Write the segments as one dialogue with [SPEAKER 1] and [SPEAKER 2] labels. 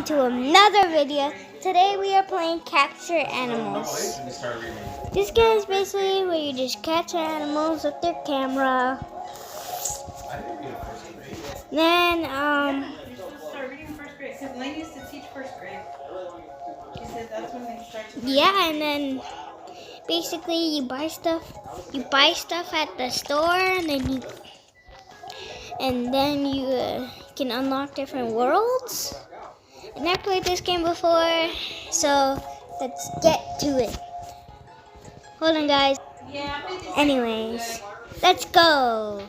[SPEAKER 1] To another video. Today we are playing Capture Animals. This game is basically where you just capture animals with your camera. Then
[SPEAKER 2] Start reading first grade because Lane used to teach first grade. She said that's when they start to
[SPEAKER 1] yeah, and then basically you buy stuff. You buy stuff at the store, and then you can unlock different worlds. I've never played this game before, so let's get to it. Hold on, guys.
[SPEAKER 2] Yeah, I played this.
[SPEAKER 1] Anyways, let's go.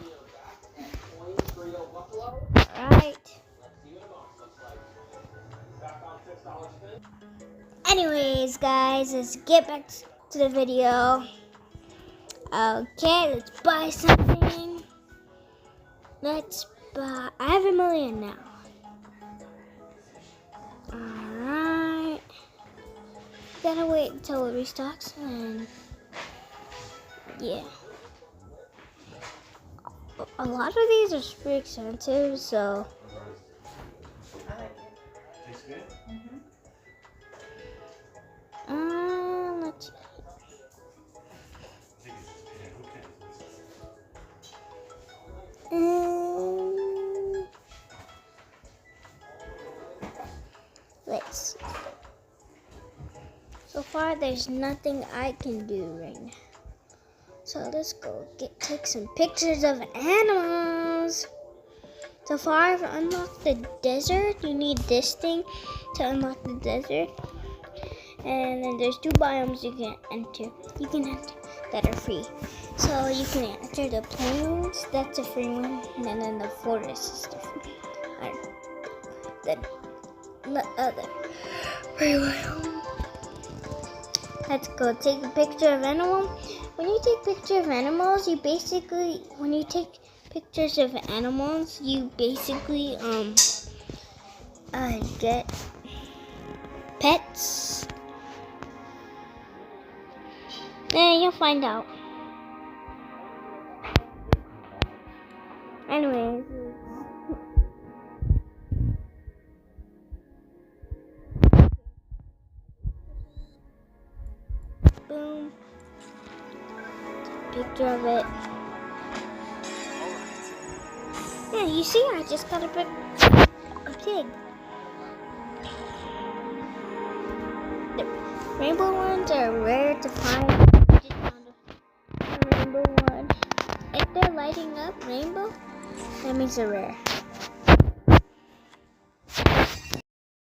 [SPEAKER 1] Alright. Anyways, guys, let's get back to the video. Okay, let's buy something. Let's buy. I have $1 million now. Alright. Gotta wait until it restocks and yeah. A lot of these are pretty expensive, so.
[SPEAKER 2] I like it.
[SPEAKER 3] Tastes good?
[SPEAKER 1] Let's see. Let's see. So far, there's nothing I can do right now. So let's go take some pictures of animals. So far, I've unlocked the desert. You need this thing to unlock the desert. And then there's 2 biomes you can enter. You can enter that are free. So you can enter the plains. That's a free one. And then the forest is different. Then the other free one. Let's go take a picture of animal. When you take pictures of animals, you basically get pets. Then you'll find out. Anyways. Boom. Picture of it. Yeah, you see, I just got a pig. The rainbow ones are rare to find. I just found a rainbow one. If they're lighting up rainbow, that means they're rare.